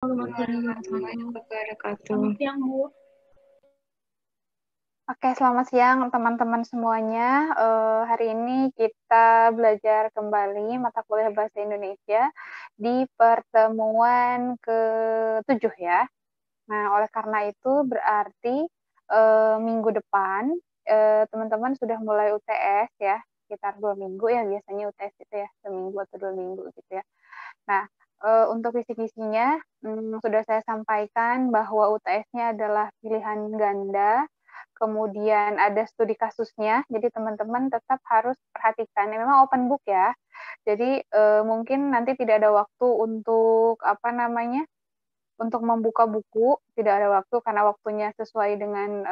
warahmatullahi wabarakatuh. Oke, selamat siang teman-teman semuanya. Hari ini kita belajar kembali mata kuliah Bahasa Indonesia di pertemuan ke-7 ya. Nah, oleh karena itu berarti minggu depan teman-teman sudah mulai UTS ya, sekitar 2 minggu ya biasanya UTS itu ya, seminggu atau 2 minggu gitu ya. Nah, untuk visi-visinya sudah saya sampaikan bahwa UTS-nya adalah pilihan ganda, kemudian ada studi kasusnya, jadi teman-teman tetap harus perhatikan. Ya, memang open book ya, jadi mungkin nanti tidak ada waktu untuk untuk membuka buku, tidak ada waktu karena waktunya sesuai dengan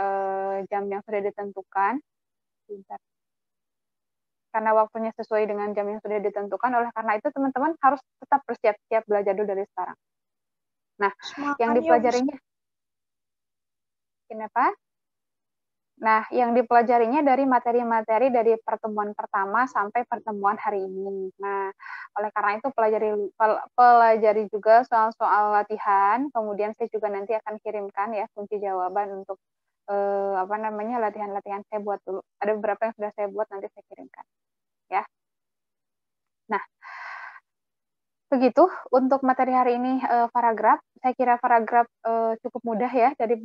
jam yang sudah ditentukan. Bentar. Karena waktunya sesuai dengan jam yang sudah ditentukan, oleh karena itu teman-teman harus tetap bersiap-siap belajar dulu dari sekarang. Nah, yang dipelajarinya, kenapa? Nah, yang dipelajarinya dari materi-materi dari pertemuan pertama sampai pertemuan hari ini. Nah, oleh karena itu pelajari juga soal-soal latihan. Kemudian saya juga nanti akan kirimkan ya kunci jawaban untuk latihan-latihan saya buat dulu. Ada beberapa yang sudah saya buat, nanti saya kirimkan. Ya. Nah, begitu untuk materi hari ini paragraf. Saya kira paragraf cukup mudah ya dari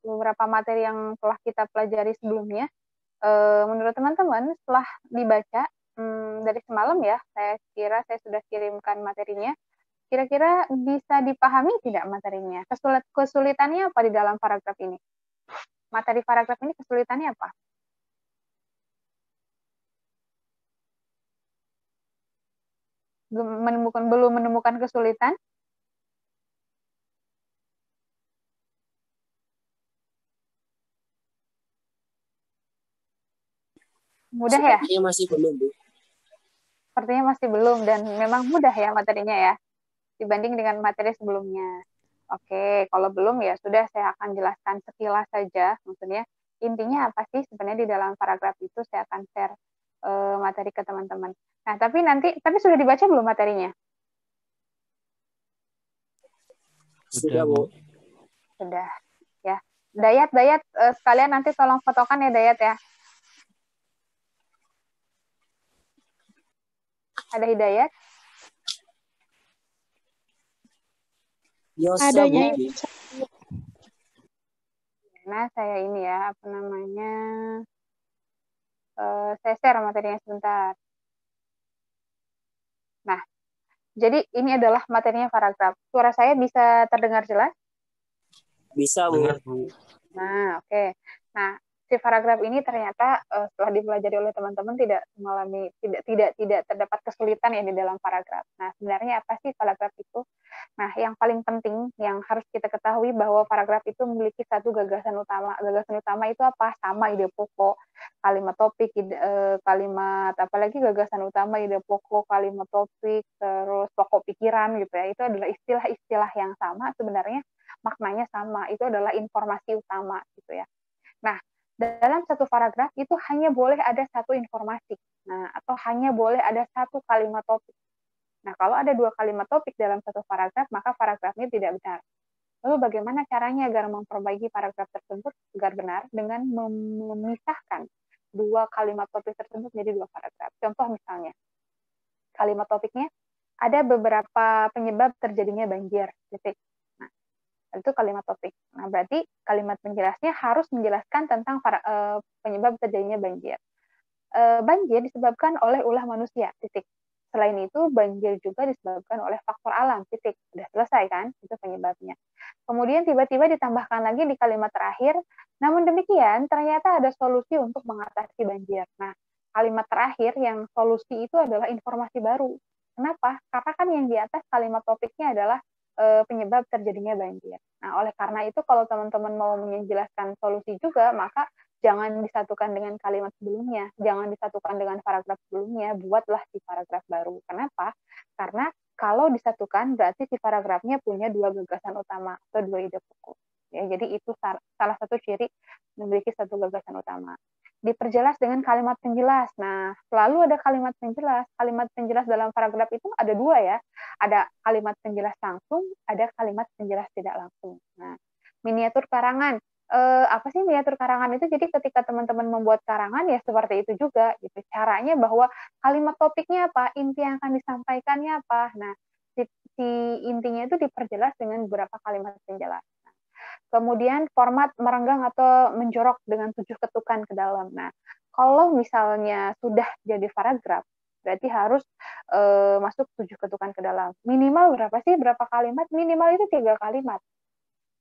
beberapa materi yang telah kita pelajari sebelumnya. Menurut teman-teman setelah dibaca dari semalam ya, saya kira saya sudah kirimkan materinya. Kira-kira bisa dipahami tidak materinya? Kesulitannya apa di dalam paragraf ini? Materi paragraf ini kesulitannya apa? Belum menemukan kesulitan? Mudah ya? Sepertinya masih belum, Bu. Sepertinya masih belum, dan memang mudah ya materinya ya, dibanding dengan materi sebelumnya. Oke, kalau belum ya sudah, saya akan jelaskan sekilas saja. Maksudnya intinya apa sih sebenarnya di dalam paragraf itu, saya akan share materi ke teman-teman. Nah, tapi sudah dibaca belum materinya? Sudah, Bu. Sudah, ya. Dayat, sekalian nanti tolong fotokan ya Dayat ya. Ada Hidayat? Adanya Bu. Nah, saya ini ya, saya share materinya sebentar. Nah, jadi ini adalah materinya paragraf. Suara saya bisa terdengar jelas? Bisa, Bu. Nah, oke. Nah, si paragraf ini ternyata setelah dipelajari oleh teman-teman tidak terdapat kesulitan ya di dalam paragraf. Nah, sebenarnya apa sih paragraf itu? Nah, yang paling penting yang harus kita ketahui bahwa paragraf itu memiliki satu gagasan utama. Gagasan utama itu apa? Sama ide pokok, kalimat topik, kalimat apalagi gagasan utama, ide pokok, kalimat topik, terus pokok pikiran gitu ya. Itu adalah istilah-istilah yang sama sebenarnya, maknanya sama. Itu adalah informasi utama gitu ya. Nah, dalam satu paragraf itu hanya boleh ada satu informasi. Nah, atau hanya boleh ada satu kalimat topik. Nah, kalau ada dua kalimat topik dalam satu paragraf, maka paragrafnya tidak benar. Lalu bagaimana caranya agar memperbaiki paragraf tersebut agar benar? Dengan memisahkan dua kalimat topik tersebut menjadi dua paragraf. Contoh misalnya, kalimat topiknya ada beberapa penyebab terjadinya banjir. Titik. Nah, itu kalimat topik. Nah, berarti kalimat penjelasnya harus menjelaskan tentang penyebab terjadinya banjir. Banjir disebabkan oleh ulah manusia. Titik. Selain itu, banjir juga disebabkan oleh faktor alam. Titik. Sudah selesai kan? Itu penyebabnya. Kemudian tiba-tiba ditambahkan lagi di kalimat terakhir, namun demikian ternyata ada solusi untuk mengatasi banjir. Nah, kalimat terakhir yang solusi itu adalah informasi baru. Kenapa? Karena kan yang di atas kalimat topiknya adalah penyebab terjadinya banjir. Nah, oleh karena itu kalau teman-teman mau menjelaskan solusi juga, maka jangan disatukan dengan kalimat sebelumnya, jangan disatukan dengan paragraf sebelumnya, buatlah di paragraf baru. Kenapa? Karena kalau disatukan berarti si paragrafnya punya dua gagasan utama atau dua ide pokok. Ya, jadi itu salah satu ciri memiliki satu gagasan utama. diperjelas dengan kalimat penjelas. Nah, selalu ada kalimat penjelas. Kalimat penjelas dalam paragraf itu ada dua ya. Ada kalimat penjelas langsung, ada kalimat penjelas tidak langsung. Nah, miniatur karangan. Apa sih miniatur karangan itu? Jadi ketika teman-teman membuat karangan ya seperti itu juga gitu. Caranya bahwa kalimat topiknya apa, inti yang akan disampaikannya apa. Nah, si intinya itu diperjelas dengan beberapa kalimat penjelas. Kemudian format merenggang atau menjorok dengan 7 ketukan ke dalam. Nah, kalau misalnya sudah jadi paragraf, berarti harus masuk 7 ketukan ke dalam. Minimal berapa sih? Berapa kalimat? Minimal itu 3 kalimat.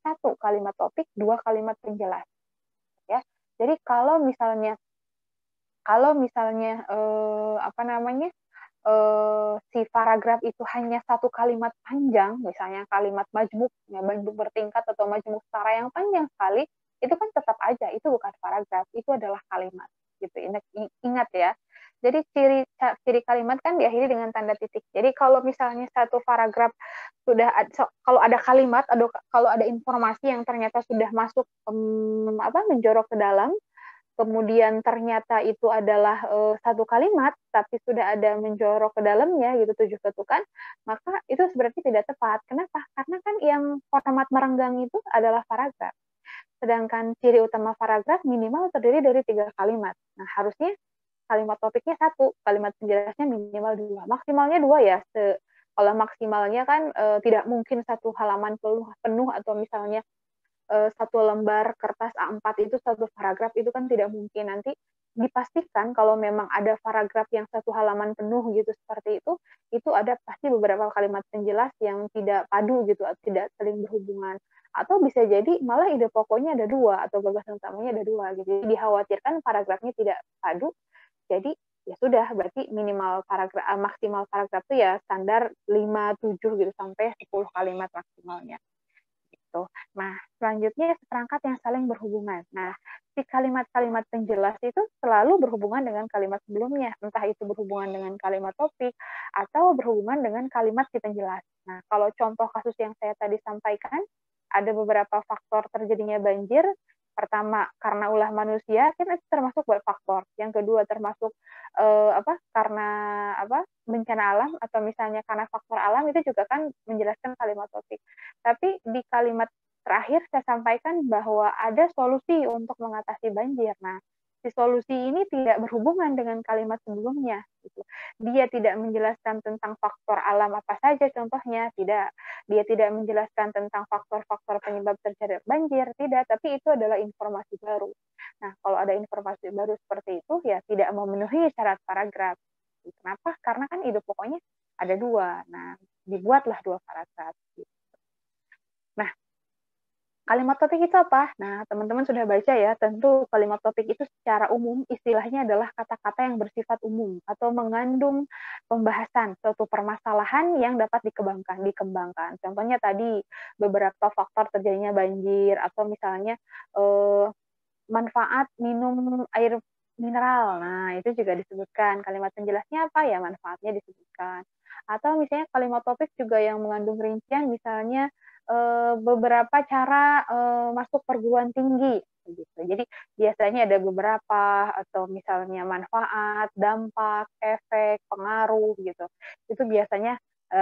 1 kalimat topik, 2 kalimat penjelas. Ya. Jadi kalau misalnya apa namanya? Si paragraf itu hanya 1 kalimat panjang, misalnya kalimat majmuk, ya, majmuk bertingkat atau majmuk setara yang panjang sekali, itu kan tetap aja itu bukan paragraf, itu adalah kalimat. Gitu. Ingat ya. Jadi ciri kalimat kan diakhiri dengan tanda titik. Jadi kalau misalnya satu paragraf sudah kalau ada kalimat, kalau ada informasi yang ternyata sudah masuk menjorok ke dalam, kemudian ternyata itu adalah satu kalimat, tapi sudah ada menjorok ke dalamnya gitu 7 ketukan, maka itu berarti tidak tepat. Kenapa? Karena kan yang format merenggang itu adalah paragraf. Sedangkan ciri utama paragraf minimal terdiri dari 3 kalimat. Nah, harusnya kalimat topiknya 1, kalimat penjelasnya minimal 2. Maksimalnya 2 ya. Kalau maksimalnya kan tidak mungkin 1 halaman penuh atau misalnya 1 lembar kertas A4 itu 1 paragraf, itu kan tidak mungkin. Nanti dipastikan kalau memang ada paragraf yang 1 halaman penuh gitu seperti itu ada pasti beberapa kalimat penjelas yang tidak padu gitu, tidak saling berhubungan. Atau bisa jadi malah ide pokoknya ada 2 atau gagasan utamanya ada 2 gitu. Jadi dikhawatirkan paragrafnya tidak padu, jadi ya sudah berarti maksimal paragraf itu ya standar 5, 7 gitu sampai 10 kalimat maksimalnya. Gitu. Nah, selanjutnya seperangkat yang saling berhubungan. Nah, si kalimat-kalimat penjelas itu selalu berhubungan dengan kalimat sebelumnya, entah itu berhubungan dengan kalimat topik atau berhubungan dengan kalimat si penjelas. Nah, kalau contoh kasus yang saya tadi sampaikan, ada beberapa faktor terjadinya banjir. Pertama, karena ulah manusia, kan itu termasuk faktor. Yang kedua termasuk karena bencana alam atau misalnya karena faktor alam, itu juga kan menjelaskan kalimat topik. Tapi di kalimat terakhir saya sampaikan bahwa ada solusi untuk mengatasi banjir. Nah, si solusi ini tidak berhubungan dengan kalimat sebelumnya. Gitu. Dia tidak menjelaskan tentang faktor alam apa saja contohnya, tidak. Dia tidak menjelaskan tentang faktor-faktor penyebab terjadi banjir, tidak. Tapi itu adalah informasi baru. Nah, kalau ada informasi baru seperti itu, ya tidak memenuhi syarat paragraf. Kenapa? Karena kan ide pokoknya ada 2. Nah, dibuatlah 2 paragraf. Nah, kalimat topik itu apa? Nah, teman-teman sudah baca ya, tentu kalimat topik itu secara umum istilahnya adalah kata-kata yang bersifat umum atau mengandung pembahasan suatu permasalahan yang dapat dikembangkan. Contohnya tadi beberapa faktor terjadinya banjir atau misalnya manfaat minum air mineral. Nah, itu juga disebutkan. Kalimat penjelasnya apa ya? Manfaatnya disebutkan. Atau misalnya kalimat topik juga yang mengandung rincian, misalnya beberapa cara masuk perguruan tinggi. Gitu. Jadi biasanya ada beberapa atau misalnya manfaat, dampak, efek, pengaruh gitu. Itu biasanya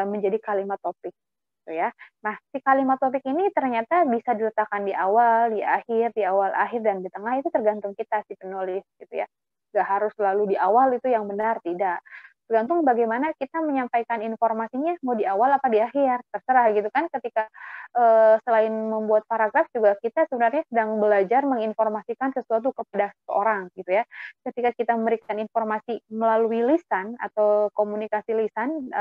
menjadi kalimat topik. Gitu ya. Nah, si kalimat topik ini ternyata bisa diletakkan di awal, di akhir, di awal, akhir, dan di tengah, itu tergantung kita si penulis gitu ya. Gak harus selalu di awal itu yang benar, tidak. Tergantung bagaimana kita menyampaikan informasinya, mau di awal apa di akhir, terserah gitu kan. Ketika selain membuat paragraf juga kita sebenarnya sedang belajar menginformasikan sesuatu kepada seseorang gitu ya. Ketika kita memberikan informasi melalui lisan atau komunikasi lisan,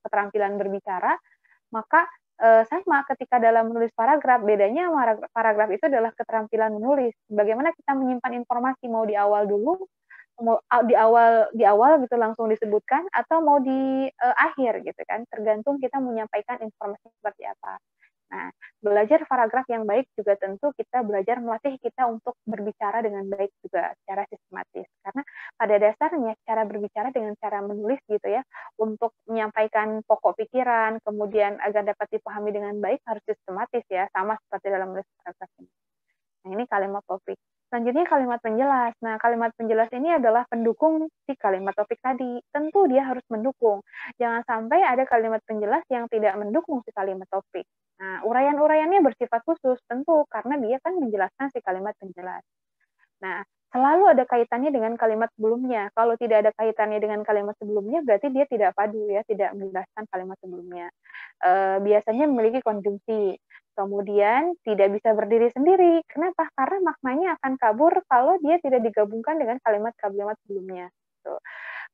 keterampilan berbicara, maka sama ketika dalam menulis paragraf, bedanya paragraf itu adalah keterampilan menulis. Bagaimana kita menyimpan informasi, mau di awal dulu, mau di awal gitu langsung disebutkan, atau mau di akhir gitu kan, tergantung kita menyampaikan informasi seperti apa. Nah, belajar paragraf yang baik juga tentu kita belajar melatih kita untuk berbicara dengan baik juga secara sistematis. Karena pada dasarnya cara berbicara dengan cara menulis gitu ya, untuk menyampaikan pokok pikiran, kemudian agar dapat dipahami dengan baik harus sistematis ya, sama seperti dalam menulis paragraf ini. Nah, ini kalimat topik. Selanjutnya kalimat penjelas. Nah, kalimat penjelas ini adalah pendukung si kalimat topik tadi. Tentu dia harus mendukung. Jangan sampai ada kalimat penjelas yang tidak mendukung si kalimat topik. Nah, uraian-uraiannya bersifat khusus, tentu karena dia kan menjelaskan si kalimat penjelas. Nah, selalu ada kaitannya dengan kalimat sebelumnya. Kalau tidak ada kaitannya dengan kalimat sebelumnya, berarti dia tidak padu ya, tidak menjelaskan kalimat sebelumnya. Biasanya memiliki konjungsi. Kemudian tidak bisa berdiri sendiri. Kenapa? Karena maknanya akan kabur kalau dia tidak digabungkan dengan kalimat-kalimat sebelumnya. Gitu.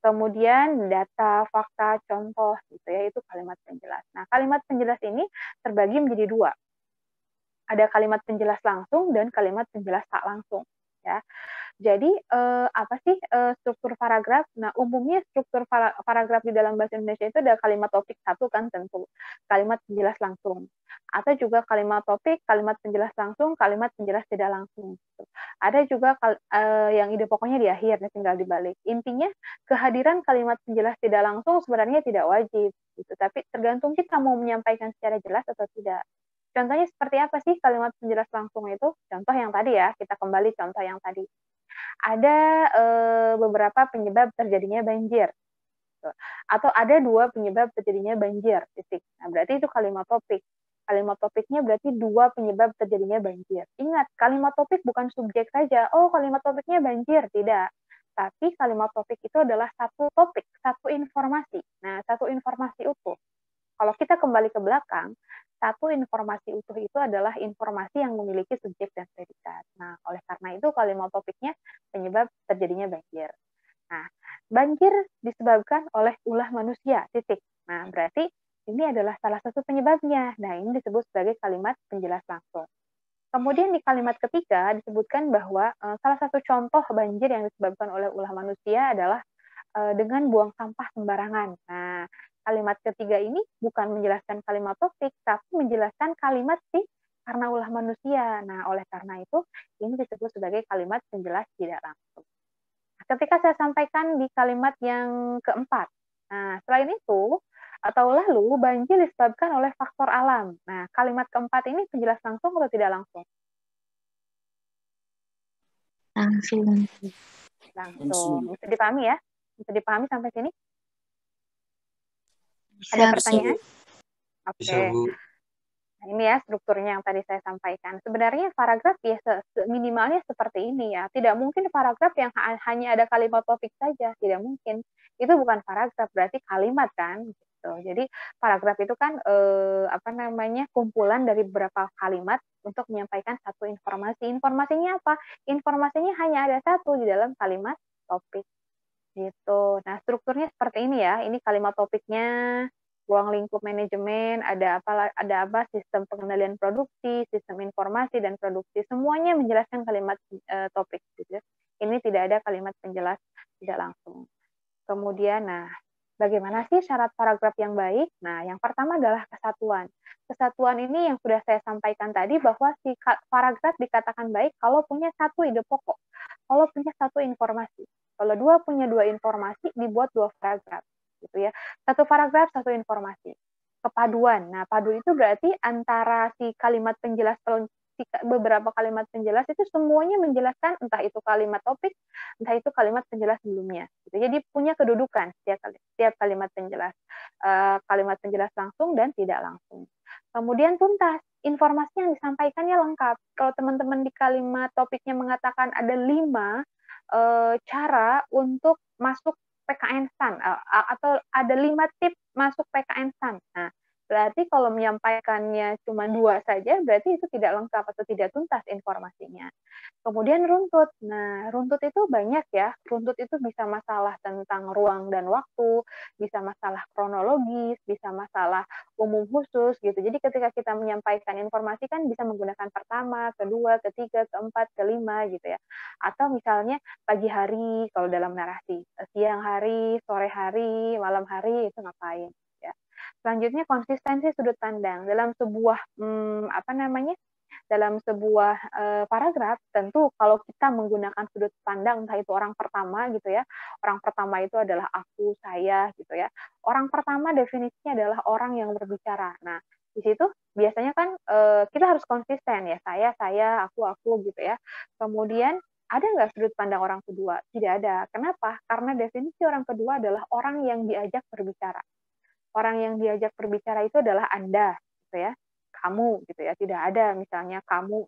Kemudian data, fakta, contoh, gitu ya, itu kalimat penjelas. Nah, kalimat penjelas ini terbagi menjadi dua. Ada kalimat penjelas langsung dan kalimat penjelas tak langsung. Ya. Jadi apa sih struktur paragraf? Nah, umumnya struktur paragraf di dalam bahasa Indonesia itu ada kalimat topik satu kan tentu, kalimat penjelas langsung, atau juga kalimat topik, kalimat penjelas langsung, kalimat penjelas tidak langsung. Gitu. Ada juga yang ide pokoknya di akhir, tinggal dibalik. Intinya kehadiran kalimat penjelas tidak langsung sebenarnya tidak wajib, gitu. Tapi tergantung kita mau menyampaikan secara jelas atau tidak. Contohnya seperti apa sih kalimat penjelas langsung itu? Contoh yang tadi ya, kita kembali contoh yang tadi. Ada beberapa penyebab terjadinya banjir. Atau ada 2 penyebab terjadinya banjir, titik. Nah, berarti itu kalimat topik. Kalimat topiknya berarti 2 penyebab terjadinya banjir. Ingat, kalimat topik bukan subjek saja. Oh, kalimat topiknya banjir. Tidak. Tapi kalimat topik itu adalah satu topik, satu informasi. Nah, satu informasi utuh. Kalau kita kembali ke belakang, satu informasi utuh itu adalah informasi yang memiliki subjek dan predikat. Nah, oleh karena itu kalimat topiknya penyebab terjadinya banjir. Nah, banjir disebabkan oleh ulah manusia, titik. Nah, berarti ini adalah salah satu penyebabnya. Nah, ini disebut sebagai kalimat penjelas langsung. Kemudian di kalimat ketiga disebutkan bahwa salah satu contoh banjir yang disebabkan oleh ulah manusia adalah dengan buang sampah sembarangan. Nah, kalimat ketiga ini bukan menjelaskan kalimat topik, tapi menjelaskan kalimat sih karena ulah manusia. Nah, oleh karena itu, ini disebut sebagai kalimat penjelas tidak langsung. Nah, ketika saya sampaikan di kalimat yang keempat, nah, selain itu, atau lalu, banjir disebabkan oleh faktor alam. Nah, kalimat keempat ini penjelas langsung atau tidak langsung? Langsung. Langsung. Bisa dipahami ya? Bisa dipahami sampai sini? Bisa. Ada pertanyaan? Oke. Bisa, Bu. Nah, ini ya strukturnya yang tadi saya sampaikan. Sebenarnya paragraf ya minimalnya seperti ini ya. Tidak mungkin paragraf yang hanya ada kalimat topik saja. Tidak mungkin. Itu bukan paragraf, berarti kalimat kan. Gitu. Jadi paragraf itu kan kumpulan dari beberapa kalimat untuk menyampaikan satu informasi. Informasinya apa? Informasinya hanya ada satu di dalam kalimat topik. Gitu. Nah, strukturnya seperti ini ya. Ini kalimat topiknya, ruang lingkup manajemen, ada apa sistem pengendalian produksi, sistem informasi dan produksi, semuanya menjelaskan kalimat topik gitu ya. Ini tidak ada kalimat penjelas tidak langsung. Kemudian nah, bagaimana sih syarat paragraf yang baik? Nah, yang pertama adalah kesatuan. Kesatuan ini yang sudah saya sampaikan tadi bahwa si paragraf dikatakan baik kalau punya satu ide pokok, kalau punya satu informasi. Kalau punya dua informasi, dibuat 2 paragraf, gitu ya. Satu paragraf, satu informasi. Kepaduan. Nah, padu itu berarti antara si kalimat penjelas beberapa kalimat penjelas itu semuanya menjelaskan entah itu kalimat topik, entah itu kalimat penjelas sebelumnya. Gitu. Jadi punya kedudukan setiap kalimat penjelas. Kalimat penjelas langsung dan tidak langsung. Kemudian tuntas. Informasi yang disampaikannya lengkap. Kalau teman-teman di kalimat topiknya mengatakan ada 5 cara untuk masuk PKN STAN atau ada 5 tips masuk PKN STAN. Nah, berarti kalau menyampaikannya cuma 2 saja, berarti itu tidak lengkap atau tidak tuntas informasinya. Kemudian runtut. Nah, runtut itu banyak ya. Runtut itu bisa masalah tentang ruang dan waktu, bisa masalah kronologis, bisa masalah umum khusus gitu. Jadi ketika kita menyampaikan informasi kan bisa menggunakan pertama, kedua, ketiga, keempat, kelima gitu ya. Atau misalnya pagi hari kalau dalam narasi, siang hari, sore hari, malam hari itu ngapain ya. Selanjutnya konsistensi sudut pandang dalam sebuah dalam sebuah paragraf, tentu kalau kita menggunakan sudut pandang, entah itu orang pertama gitu ya, orang pertama itu adalah aku, saya gitu ya. Orang pertama definisinya adalah orang yang berbicara. Nah, Di situ biasanya kan kita harus konsisten ya, saya, aku gitu ya. Kemudian ada nggak sudut pandang orang kedua? Tidak ada. Kenapa? Karena definisi orang kedua adalah orang yang diajak berbicara. Orang yang diajak berbicara itu adalah Anda, gitu ya. Kamu, gitu ya. Tidak ada misalnya kamu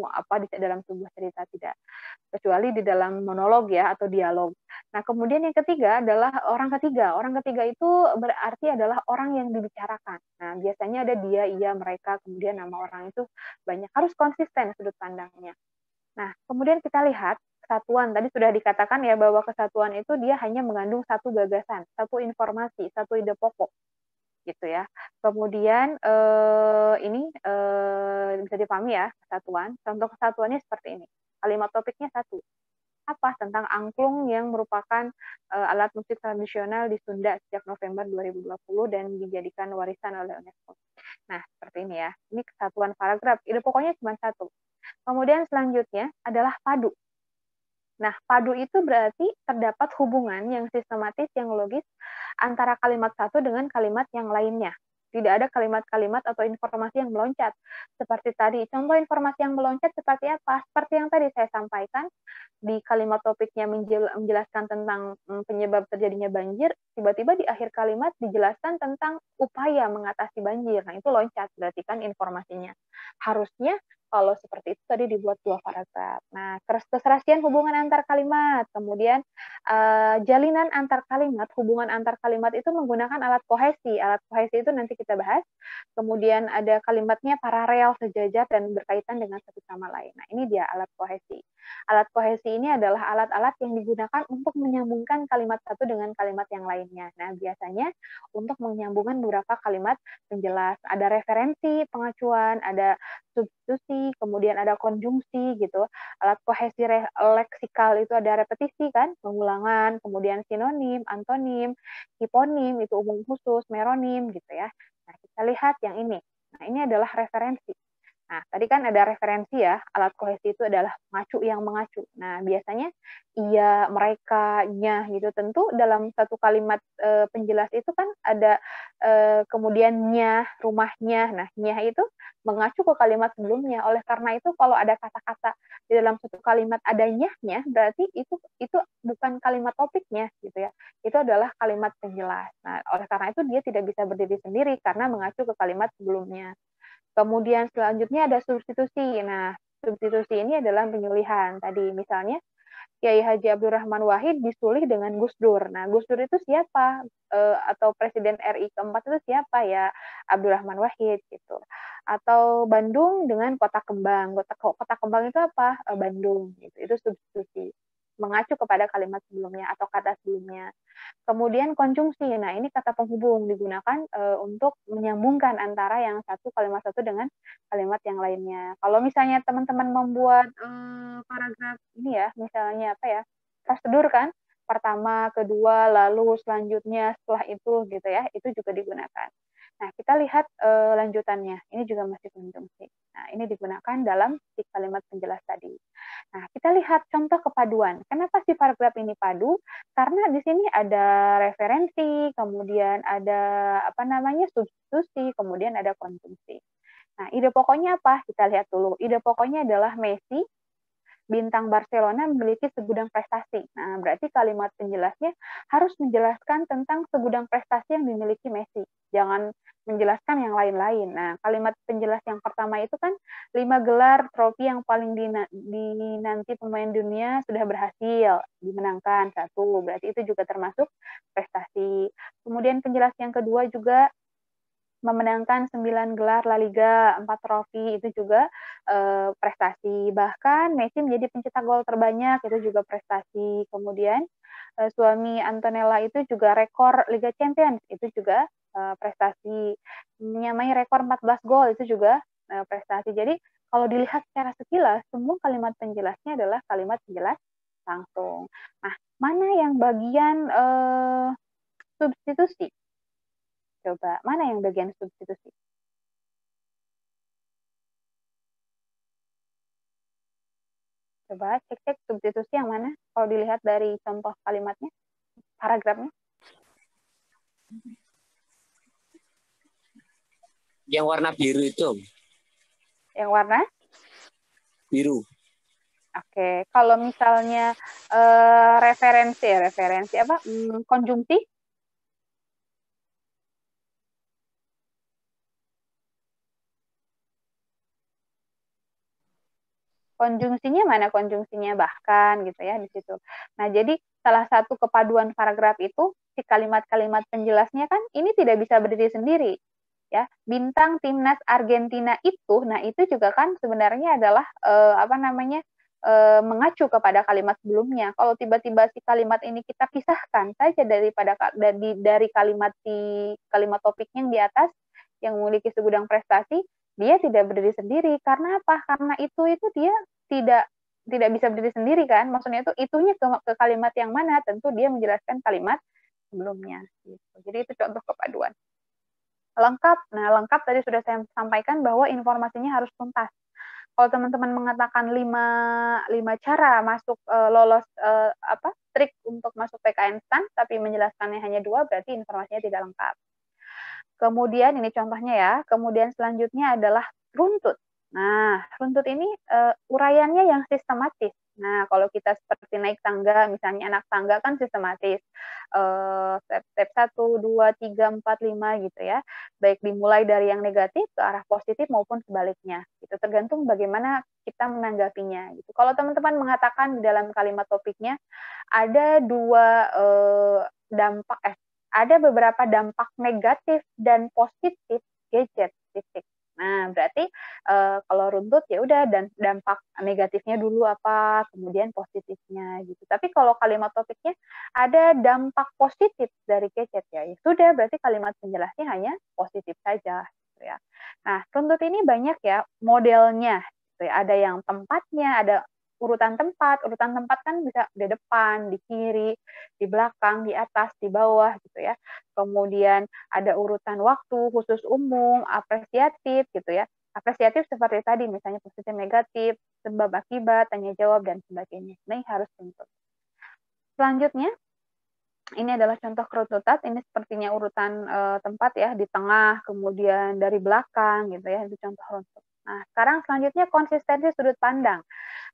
apa di dalam sebuah cerita, tidak, kecuali di dalam monolog ya atau dialog. Nah, kemudian yang ketiga adalah orang ketiga. Orang ketiga itu berarti adalah orang yang dibicarakan. Nah, biasanya ada dia, ia, mereka, kemudian nama orang itu banyak. Harus konsisten sudut pandangnya. Nah, kemudian kita lihat kesatuan. Tadi sudah dikatakan ya bahwa kesatuan itu dia hanya mengandung satu gagasan, satu informasi, satu ide pokok gitu ya. Kemudian ini bisa dipahami ya kesatuan. Contoh kesatuannya seperti ini. Kalimat topiknya satu. Apa? Tentang angklung yang merupakan alat musik tradisional di Sunda sejak November 2020 dan dijadikan warisan oleh UNESCO. Nah, seperti ini ya. Ini kesatuan paragraf. Ide pokoknya cuma satu. Kemudian selanjutnya adalah padu. Nah, padu itu berarti terdapat hubungan yang sistematis, yang logis antara kalimat satu dengan kalimat yang lainnya. Tidak ada kalimat-kalimat atau informasi yang meloncat. Seperti tadi, contoh informasi yang meloncat seperti apa? Seperti yang tadi saya sampaikan, di kalimat topiknya menjelaskan tentang penyebab terjadinya banjir, tiba-tiba di akhir kalimat dijelaskan tentang upaya mengatasi banjir. Nah, itu loncat, berarti kan informasinya. Harusnya kalau seperti itu tadi dibuat 2 paragraf. Nah, keserasian hubungan antar kalimat, kemudian jalinan antar kalimat, hubungan antar kalimat itu menggunakan alat kohesi. Alat kohesi itu nanti kita bahas. Kemudian ada kalimatnya paralel, sejajar, dan berkaitan dengan satu sama lain. Nah, ini dia alat kohesi. Alat kohesi ini adalah alat-alat yang digunakan untuk menyambungkan kalimat satu dengan kalimat yang lainnya. Nah, biasanya untuk menyambungkan beberapa kalimat penjelas. Ada referensi, pengacuan, ada substitusi, kemudian ada konjungsi gitu. Alat kohesi leksikal itu ada repetisi kan, pengulangan, kemudian sinonim, antonim, hiponim itu umum khusus, meronim gitu ya. Nah, kita lihat yang ini. Nah, ini adalah referensi. Nah, tadi kan ada referensi ya, alat kohesi itu adalah mengacu yang mengacu. Nah, biasanya ia, mereka, nya gitu. Tentu dalam satu kalimat penjelas itu kan ada kemudian nya, rumahnya. Nah, nya itu mengacu ke kalimat sebelumnya. Oleh karena itu kalau ada kata-kata di dalam satu kalimat ada nya, berarti itu bukan kalimat topiknya gitu ya. Itu adalah kalimat penjelas. Nah, oleh karena itu dia tidak bisa berdiri sendiri karena mengacu ke kalimat sebelumnya. Kemudian selanjutnya ada substitusi. Nah, substitusi ini adalah penyulihan. Tadi misalnya Kiai Haji Abdurrahman Wahid disulih dengan Gus Dur. Nah, Gus Dur itu siapa? Atau Presiden RI keempat itu siapa ya? Abdurrahman Wahid gitu. Atau Bandung dengan Kota Kembang. Kota Kembang itu apa? Bandung gitu. Itu substitusi. Mengacu kepada kalimat sebelumnya atau kata sebelumnya. Kemudian konjungsi. Nah, ini kata penghubung digunakan untuk menyambungkan antara yang satu kalimat satu dengan kalimat yang lainnya. Kalau misalnya teman-teman membuat paragraf ini ya, misalnya apa ya, prosedur kan, pertama, kedua, lalu selanjutnya, setelah itu gitu ya, itu juga digunakan. Nah, kita lihat lanjutannya. Ini juga masih konjungsi. Nah, ini digunakan dalam si kalimat penjelas tadi. Nah, kita lihat contoh kepaduan. Kenapa si paragraf ini padu? Karena di sini ada referensi, kemudian ada apa namanya substitusi, kemudian ada konjungsi. Nah, ide pokoknya apa? Kita lihat dulu. Ide pokoknya adalah Messi, bintang Barcelona memiliki segudang prestasi. Nah, berarti kalimat penjelasnya harus menjelaskan tentang segudang prestasi yang dimiliki Messi. Jangan menjelaskan yang lain-lain. Nah, kalimat penjelas yang pertama itu kan 5 gelar trofi yang paling dinanti pemain dunia sudah berhasil dimenangkan. Satu, berarti itu juga termasuk prestasi. Kemudian penjelas yang kedua juga memenangkan 9 gelar La Liga, 4 trofi, itu juga prestasi. Bahkan Messi menjadi pencetak gol terbanyak, itu juga prestasi. Kemudian suami Antonella itu juga rekor Liga Champions, itu juga prestasi. Menyamai rekor 14 gol, itu juga prestasi. Jadi kalau dilihat secara sekilas, semua kalimat penjelasnya adalah kalimat penjelas langsung. Nah, mana yang bagian substitusi? Coba, mana yang bagian substitusi? Coba cek-cek substitusi yang mana kalau dilihat dari contoh kalimatnya, paragrafnya. Yang warna biru itu. Yang warna? Biru. Oke, kalau misalnya referensi apa? Konjungsi? Konjungsinya mana? Konjungsinya bahkan gitu ya di situ. Nah, jadi salah satu kepaduan paragraf itu si kalimat-kalimat penjelasnya kan ini tidak bisa berdiri sendiri. Ya, bintang timnas Argentina itu, nah itu juga kan sebenarnya adalah mengacu kepada kalimat sebelumnya. Kalau tiba-tiba si kalimat ini kita pisahkan saja dari kalimat topiknya yang di atas yang memiliki segudang prestasi, dia tidak berdiri sendiri. Karena apa? Karena itu dia tidak tidak bisa berdiri sendiri kan. Maksudnya itu itunya ke kalimat yang mana? Tentu dia menjelaskan kalimat sebelumnya. Gitu. Jadi itu contoh kepaduan. Lengkap. Nah, lengkap tadi sudah saya sampaikan bahwa informasinya harus tuntas. Kalau teman-teman mengatakan 5 cara masuk lolos trik untuk masuk PKN STAN, tapi menjelaskannya hanya 2, berarti informasinya tidak lengkap. Kemudian ini contohnya ya. Kemudian selanjutnya adalah runtut. Nah, runtut ini uraiannya yang sistematis. Nah, kalau kita seperti naik tangga, misalnya anak tangga kan sistematis. Step 1, 2, 3, 4, 5 gitu ya. Baik dimulai dari yang negatif ke arah positif maupun sebaliknya. Itu tergantung bagaimana kita menanggapinya. Gitu. Kalau teman-teman mengatakan di dalam kalimat topiknya ada ada beberapa dampak negatif dan positif gadget titik. Nah, berarti kalau runtut ya udah dan dampak negatifnya dulu apa, kemudian positifnya gitu. Tapi kalau kalimat topiknya ada dampak positif dari gadget ya sudah berarti kalimat penjelasnya hanya positif saja gitu ya. Nah, runtut ini banyak ya modelnya gitu ya. Ada yang tempatnya, ada urutan tempat kan bisa di depan, di kiri, di belakang, di atas, di bawah gitu ya. Kemudian ada urutan waktu, khusus umum, apresiatif gitu ya. Apresiatif seperti tadi misalnya positif negatif, sebab akibat, tanya jawab dan sebagainya. Ini harus tentu. Selanjutnya ini adalah contoh keruntutan, ini sepertinya urutan tempat ya, di tengah, kemudian dari belakang gitu ya, itu contoh runtut. Nah, sekarang selanjutnya konsistensi sudut pandang.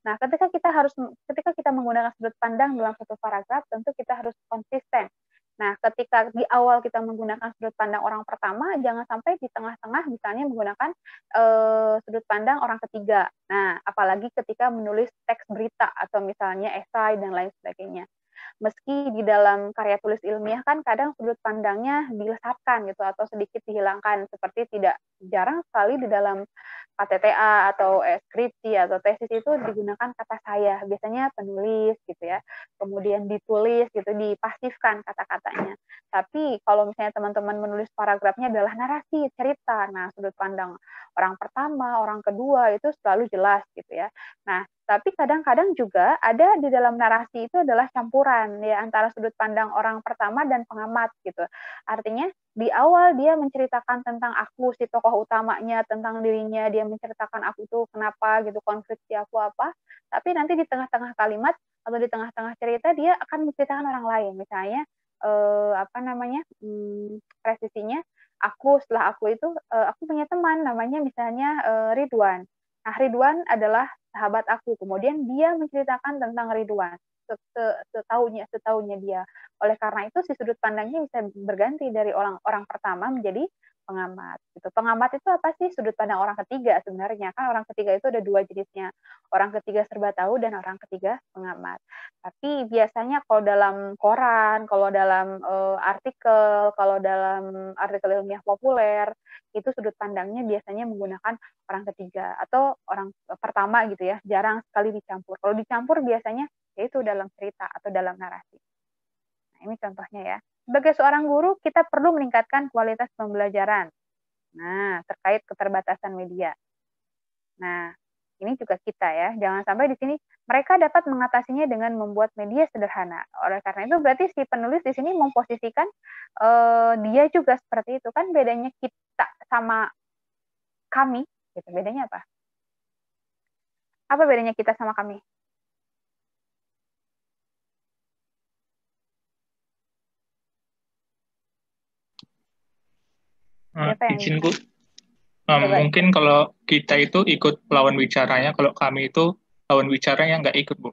Nah, ketika kita menggunakan sudut pandang dalam satu paragraf, tentu kita harus konsisten. Nah, ketika di awal kita menggunakan sudut pandang orang pertama, jangan sampai di tengah-tengah misalnya menggunakan sudut pandang orang ketiga. Nah, apalagi ketika menulis teks berita atau misalnya esai dan lain sebagainya. Meski di dalam karya tulis ilmiah kan kadang sudut pandangnya dilesatkan gitu atau sedikit dihilangkan, seperti jarang sekali di dalam KTTA atau skripsi atau tesis itu digunakan kata saya, biasanya penulis gitu ya, kemudian ditulis gitu, dipasifkan kata-katanya. Tapi kalau misalnya teman-teman menulis paragrafnya adalah narasi, cerita, nah sudut pandang orang pertama, orang kedua itu selalu jelas gitu ya. Nah, tapi kadang-kadang juga ada di dalam narasi itu adalah campuran ya antara sudut pandang orang pertama dan pengamat gitu. Artinya di awal dia menceritakan tentang aku, si tokoh utamanya, tentang dirinya, dia menceritakan aku tuh kenapa gitu, konflik aku apa, tapi nanti di tengah-tengah kalimat atau di tengah-tengah cerita dia akan menceritakan orang lain, misalnya presisinya setelah aku itu aku punya teman namanya misalnya Ridwan. Nah, Ridwan adalah sahabat aku, kemudian dia menceritakan tentang Ridwan setahunya dia. Oleh karena itu si sudut pandangnya bisa berganti dari orang pertama menjadi pengamat. Gitu. Pengamat itu apa sih? Sudut pandang orang ketiga sebenarnya. Kan orang ketiga itu ada 2 jenisnya. Orang ketiga serba tahu dan orang ketiga pengamat. Tapi biasanya kalau dalam koran, kalau dalam artikel ilmiah populer, itu sudut pandangnya biasanya menggunakan orang ketiga atau orang pertama gitu ya. Jarang sekali dicampur. Kalau dicampur biasanya yaitu dalam cerita atau dalam narasi. Nah, ini contohnya ya. Sebagai seorang guru, kita perlu meningkatkan kualitas pembelajaran. Nah, terkait keterbatasan media. Nah, ini juga kita ya. Jangan sampai di sini mereka dapat mengatasinya dengan membuat media sederhana. Oleh karena itu berarti si penulis di sini memposisikan dia juga seperti itu. Kan bedanya kita sama kami, gitu. Bedanya apa? Apa bedanya kita sama kami? Izinku. Coba. Mungkin kalau kita itu ikut lawan bicaranya, kalau kami itu lawan bicaranya nggak ikut, Bu.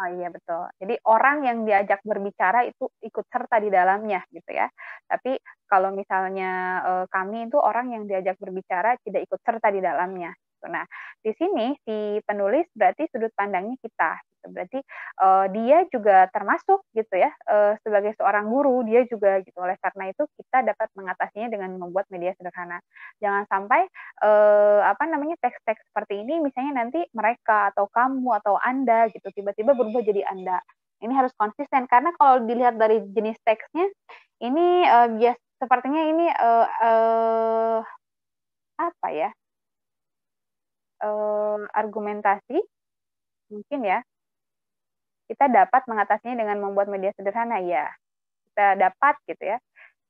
Oh iya betul. Jadi orang yang diajak berbicara itu ikut serta di dalamnya gitu ya. Tapi kalau misalnya kami itu orang yang diajak berbicara tidak ikut serta di dalamnya. Nah, di sini si penulis berarti sudut pandangnya kita. Gitu. Berarti dia juga termasuk gitu ya sebagai seorang guru dia juga gitu. Oleh karena itu kita dapat mengatasinya dengan membuat media sederhana. Jangan sampai teks-teks seperti ini misalnya nanti mereka atau kamu atau Anda gitu tiba-tiba berubah jadi Anda. Ini harus konsisten karena kalau dilihat dari jenis teksnya ini sepertinya ini apa ya? Argumentasi mungkin ya. Kita dapat mengatasinya dengan membuat media sederhana ya. Kita dapat gitu ya.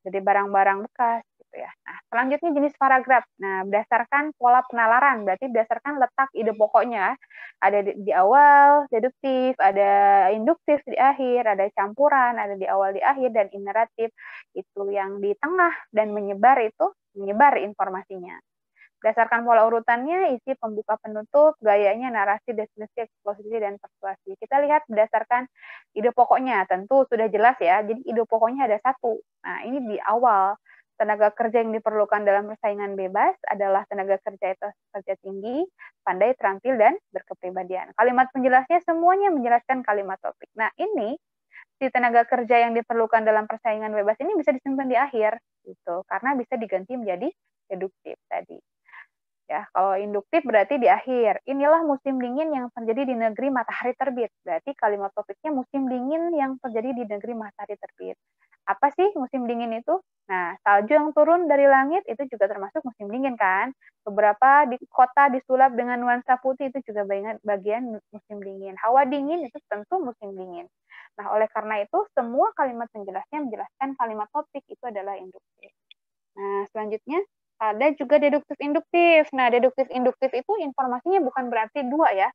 Jadi barang-barang bekas gitu ya. Nah, selanjutnya jenis paragraf. Nah, berdasarkan pola penalaran, berarti berdasarkan letak ide pokoknya. Ada di awal, deduktif, ada induktif di akhir, ada campuran, ada di awal di akhir, dan ineratif. Itu yang di tengah dan menyebar informasinya. Berdasarkan pola urutannya, isi, pembuka, penutup, gayanya, narasi, deskripsi, eksposisi, dan persuasi. Kita lihat berdasarkan ide pokoknya, tentu sudah jelas ya. Jadi ide pokoknya ada satu. Nah, ini di awal. Tenaga kerja yang diperlukan dalam persaingan bebas adalah tenaga kerja tinggi, pandai, terampil, dan berkepribadian. Kalimat penjelasnya semuanya menjelaskan kalimat topik. Nah, ini si tenaga kerja yang diperlukan dalam persaingan bebas ini bisa disimpan di akhir, gitu, karena bisa diganti menjadi deduktif tadi. Ya, kalau induktif berarti di akhir. Inilah musim dingin yang terjadi di negeri matahari terbit. Berarti kalimat topiknya musim dingin yang terjadi di negeri matahari terbit. Apa sih musim dingin itu? Nah, salju yang turun dari langit itu juga termasuk musim dingin kan? Beberapa di kota disulap dengan nuansa putih itu juga bagian musim dingin. Hawa dingin itu tentu musim dingin. Nah, oleh karena itu semua kalimat penjelasnya menjelaskan kalimat topik itu adalah induktif. Nah, selanjutnya ada juga deduktif induktif. Nah, deduktif induktif itu informasinya bukan berarti dua ya,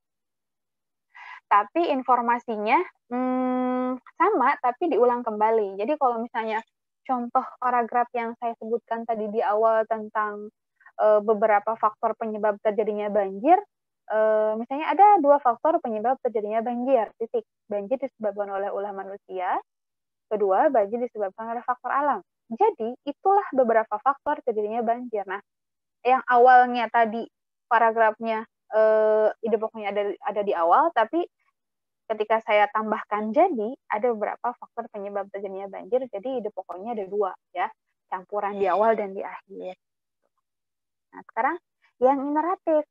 tapi informasinya sama tapi diulang kembali. Jadi kalau misalnya contoh paragraf yang saya sebutkan tadi di awal tentang beberapa faktor penyebab terjadinya banjir, misalnya ada 2 faktor penyebab terjadinya banjir, titik. Banjir disebabkan oleh ulah manusia, kedua banjir disebabkan oleh faktor alam. Jadi itulah beberapa faktor terjadinya banjir. Nah, yang awalnya tadi paragrafnya ide pokoknya ada di awal, tapi ketika saya tambahkan jadi ada beberapa faktor penyebab terjadinya banjir, jadi ide pokoknya ada 2 ya, campuran di awal dan di akhir. Nah, sekarang yang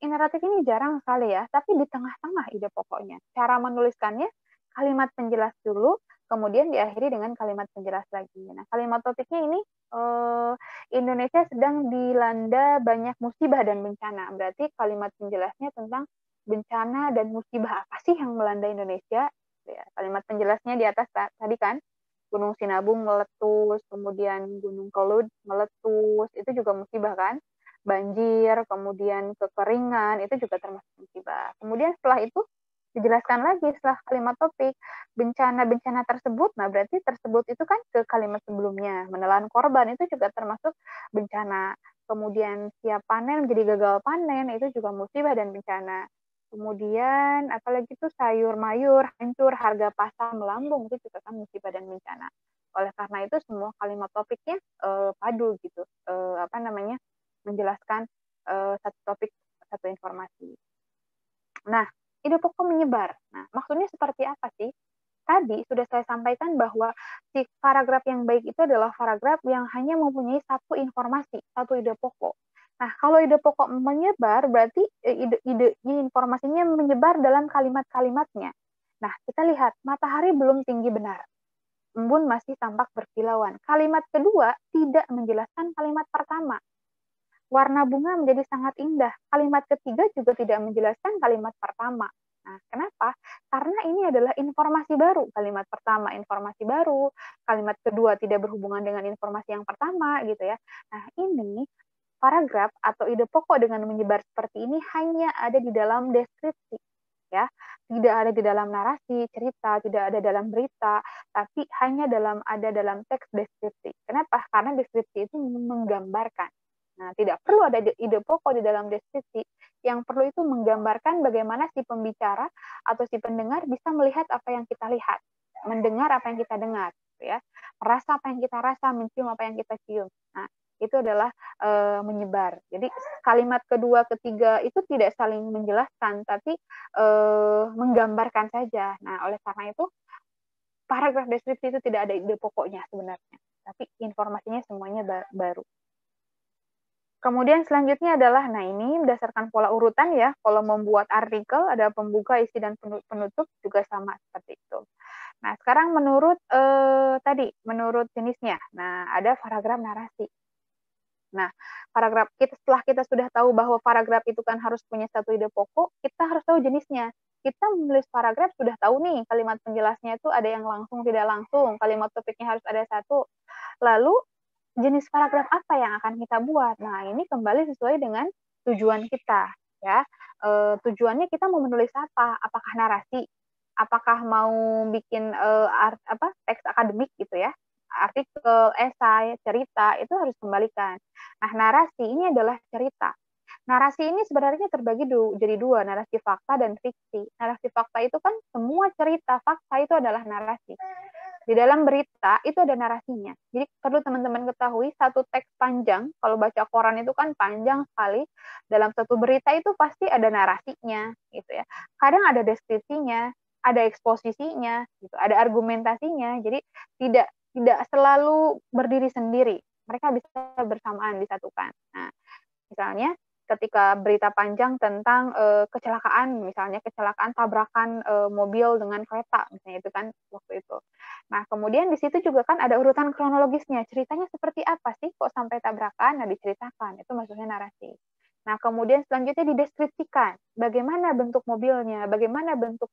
ineratif ini jarang sekali ya, tapi di tengah-tengah ide pokoknya. Cara menuliskannya kalimat penjelas dulu, kemudian diakhiri dengan kalimat penjelas lagi. Nah, kalimat topiknya ini Indonesia sedang dilanda banyak musibah dan bencana. Berarti kalimat penjelasnya tentang bencana dan musibah apa sih yang melanda Indonesia? Ya, kalimat penjelasnya di atas tadi kan, Gunung Sinabung meletus, kemudian Gunung Kelud meletus, itu juga musibah kan? Banjir, kemudian kekeringan, itu juga termasuk musibah. Kemudian setelah itu dijelaskan lagi setelah kalimat topik bencana-bencana tersebut. Nah, berarti tersebut itu kan ke kalimat sebelumnya. Menelan korban itu juga termasuk bencana. Kemudian siap panen menjadi gagal panen itu juga musibah dan bencana. Kemudian apalagi itu sayur mayur hancur, harga pasar melambung itu juga kan musibah dan bencana. Oleh karena itu semua kalimat topiknya padu gitu. Menjelaskan satu topik, satu informasi. Nah, ide pokok menyebar. Nah, maksudnya seperti apa sih? Tadi sudah saya sampaikan bahwa si paragraf yang baik itu adalah paragraf yang hanya mempunyai satu informasi, satu ide pokok. Nah, kalau ide pokok menyebar, berarti ide informasinya menyebar dalam kalimat-kalimatnya. Nah, kita lihat, matahari belum tinggi benar. Embun masih tampak berkilauan. Kalimat kedua tidak menjelaskan kalimat pertama. Warna bunga menjadi sangat indah. Kalimat ketiga juga tidak menjelaskan kalimat pertama. Nah, kenapa? Karena ini adalah informasi baru. Kalimat pertama informasi baru, kalimat kedua tidak berhubungan dengan informasi yang pertama, gitu ya. Nah, ini paragraf atau ide pokok dengan menyebar seperti ini hanya ada di dalam deskripsi, ya. Tidak ada di dalam narasi, cerita, tidak ada dalam berita, tapi hanya ada dalam teks deskripsi. Kenapa? Karena deskripsi itu menggambarkan. Nah, tidak perlu ada ide pokok di dalam deskripsi. Yang perlu itu menggambarkan bagaimana si pembicara atau si pendengar bisa melihat apa yang kita lihat, mendengar apa yang kita dengar, ya, merasa apa yang kita rasa, mencium apa yang kita cium. Nah, itu adalah menyebar. Jadi kalimat kedua, ketiga itu tidak saling menjelaskan, tapi menggambarkan saja. Nah, oleh karena itu paragraf deskripsi itu tidak ada ide pokoknya sebenarnya, tapi informasinya semuanya baru. Kemudian selanjutnya adalah, nah ini berdasarkan pola urutan ya, kalau membuat artikel ada pembuka, isi, dan penutup juga sama seperti itu. Nah sekarang menurut menurut jenisnya, nah ada paragraf narasi. Nah paragraf setelah kita sudah tahu bahwa paragraf itu kan harus punya satu ide pokok, kita harus tahu jenisnya. Kita menulis paragraf sudah tahu nih kalimat penjelasnya itu ada yang langsung, tidak langsung, kalimat topiknya harus ada satu. Lalu jenis paragraf apa yang akan kita buat? Nah, ini kembali sesuai dengan tujuan kita, ya. Tujuannya kita mau menulis apa? Apakah narasi? Apakah mau bikin teks akademik gitu ya? Artikel, esai, cerita itu harus kembalikan. Nah, narasi ini adalah cerita. Narasi ini sebenarnya terbagi jadi dua, narasi fakta dan fiksi. Narasi fakta itu kan semua cerita, fakta itu adalah narasi. Di dalam berita itu ada narasinya. Jadi perlu teman-teman ketahui, satu teks panjang, kalau baca koran itu kan panjang sekali, dalam satu berita itu pasti ada narasinya, gitu ya. Kadang ada deskripsinya, ada eksposisinya, gitu, ada argumentasinya. Jadi tidak selalu berdiri sendiri. Mereka bisa bersamaan, disatukan. Nah, misalnya ketika berita panjang tentang kecelakaan, misalnya kecelakaan tabrakan mobil dengan kereta, misalnya itu kan waktu itu. Nah, kemudian di situ juga kan ada urutan kronologisnya, ceritanya seperti apa sih kok sampai tabrakan, nah diceritakan, itu maksudnya narasi. Nah, kemudian selanjutnya dideskripsikan, bagaimana bentuk mobilnya, bagaimana bentuk